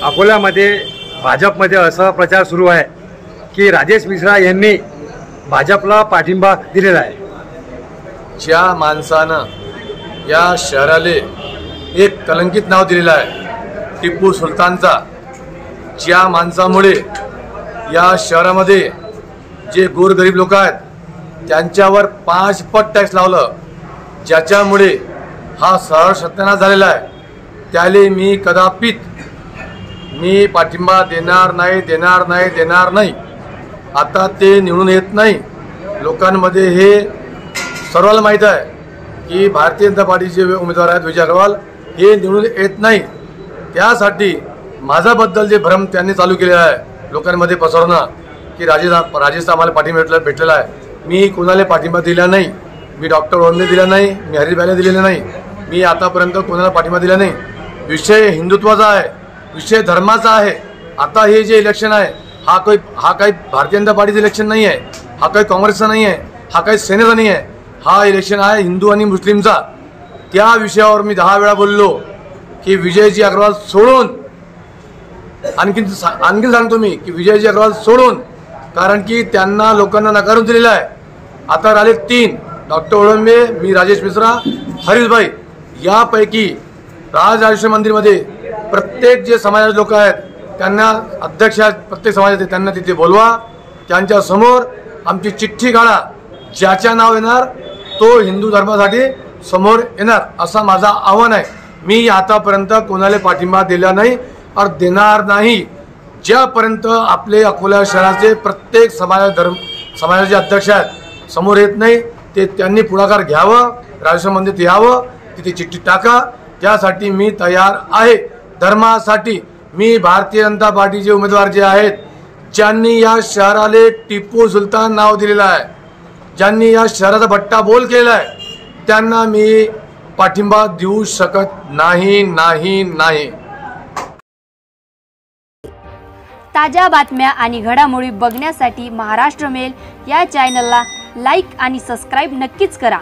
अकोल्यामध्ये भाजपमध्ये असा प्रचार सुरू आहे की राजेश मिश्रा यांनी भाजपला पाठिंबा दिलेला आहे। ज्या माणसानं या शहराले एक कलंकित नाव दिलेलं आहे टिपू सुलतानचा, ज्या माणसामुळे या शहरामध्ये जे गोरगरीब लोक आहेत त्यांच्यावर 5 पट टॅक्स लावलं, ज्याच्यामुळे हा शहर सत्यानाश झालेला आहे, त्याले मी कदापित पाठिंबा देणार नाही। आता ते निवडून येत नाही। लोकांमध्ये हे सर्वांना माहीत आहे की भारतीय जनता पार्टीचे उमेदवार आहेत विजय अग्रवाल, हे निवडून येत नाही। त्यासाठी माझ्याबद्दल जे भ्रम त्यांनी चालू केलेला आहे लोकांमध्ये पसरवणं की राजेश आम्हाला पाठिंबा भेटलेला आहे, मी कोणाला पाठिंबा दिला नाही। मी डॉक्टर ओळमने दिला नाही, मी हरीभाईला दिलेला नाही, मी आतापर्यंत कोणाला पाठिंबा दिला नाही। विषय हिंदुत्वाचा आहे, विषय धर्माचा आहे। आता हे जे इलेक्शन आहे हा काही भारतीय जनता पार्टीचं इलेक्शन नाही आहे, हा काही काँग्रेसचा नाही आहे, हा काही सेनेचा नाही आहे, हा इलेक्शन आहे हिंदू आणि मुस्लिमचा। त्या विषयावर मी 10 वेळा बोललो की विजयजी अग्रवाल सोडून, आणखी सांगतो मी की विजयजी अग्रवाल सोडून, कारण की त्यांना लोकांना नकारून दिलेला आहे। आता राहिले 3, डॉक्टर ओळंबे, मी राजेश मिश्रा, हरीशभाई। यापैकी राजराजेश्वर मंदिरमध्ये प्रत्येक जे समाजाचे लोक आहेत त्यांना अध्यक्ष प्रत्येक समाजाचे त्यांना तिथे बोलवा, त्यांच्या समोर आमची चिठ्ठी काढा, ज्याच्या नाव येणार तो हिंदू धर्मासाठी समोर येणार, असा माझा आव्हान आहे। मी आतापर्यंत कोणाला पाठिंबा दिला नाही और देणार नाही ज्यापर्यंत आपले अकोला शहराचे प्रत्येक समाजाचे अध्यक्ष आहेत समोर येत नाही। ते त्यांनी पुढाकार घ्यावं, राजेश्वर मंदिरात यावं, तिथे चिठ्ठी टाका, त्यासाठी मी तयार आहे। धर्मासाठी मी भारतीय जनता पार्टीचे उमेदवार जे आहेत ज्यांनी या शहराला टिपू सुलतान नाव दिलेलं आहे, ज्यांनी या शहराचा भट्टा बोल केलेला आहे, त्यांना मी पाठिंबा देऊ शकत नाही। ताज्या बातम्या आणि घडामोडी बघण्यासाठी महाराष्ट्र मेल या चॅनलला लाईक आणि सबस्क्राईब नक्कीच करा।